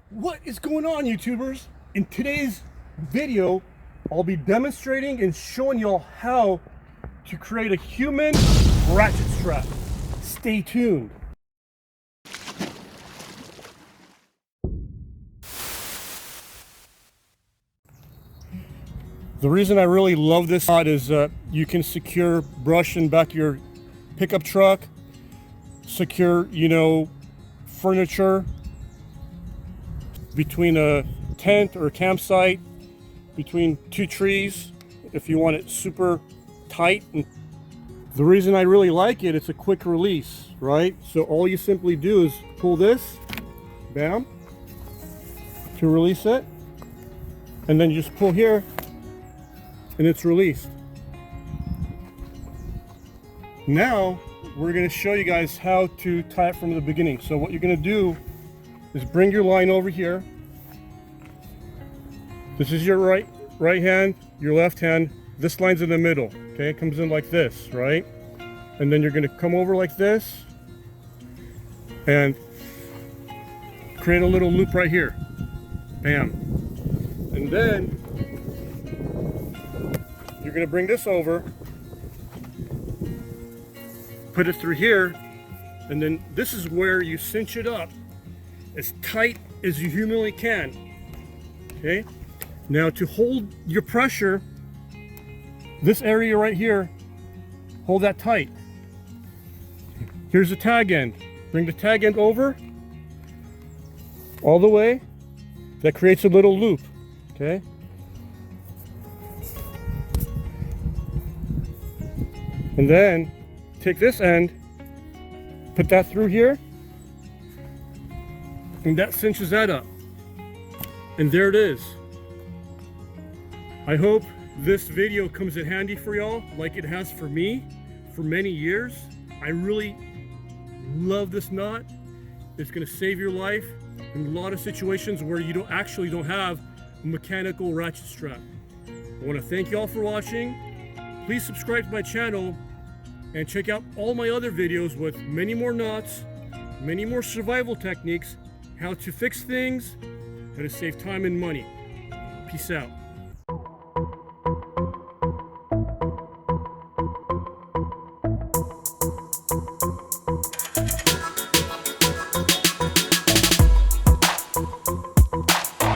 What is going on, YouTubers? In today's video, I'll be demonstrating and showing y'all how to create a human ratchet strap. Stay tuned. The reason I really love this mod is you can secure brush in back of your pickup truck, secure, furniture between a tent or a campsite, between two trees, if you want it super tight. And the reason I really like it, it's a quick release, right? So all you simply do is pull this, bam, to release it, and then you just pull here, and it's released. Now we're going to show you guys how to tie it from the beginning. So what you're going to do is bring your line over here. This is your right hand, your left hand. This line's in the middle. Okay, it comes in like this, right? And then you're going to come over like this and create a little loop right here. Bam. And then you're going to bring this over, put it through here, and then this is where you cinch it up as tight as you humanly can. Okay, now to hold your pressure, this area right here, hold that tight. Here's the tag end. Bring the tag end over all the way. That creates a little loop. Okay, and then take this end, put that through here, and that cinches that up. And there it is. I hope this video comes in handy for y'all like it has for me for many years. I really love this knot. It's going to save your life in a lot of situations where you don't have a mechanical ratchet strap. I want to thank y'all for watching. Please subscribe to my channel and check out all my other videos with many more knots, many more survival techniques, how to fix things, how to save time and money. Peace out.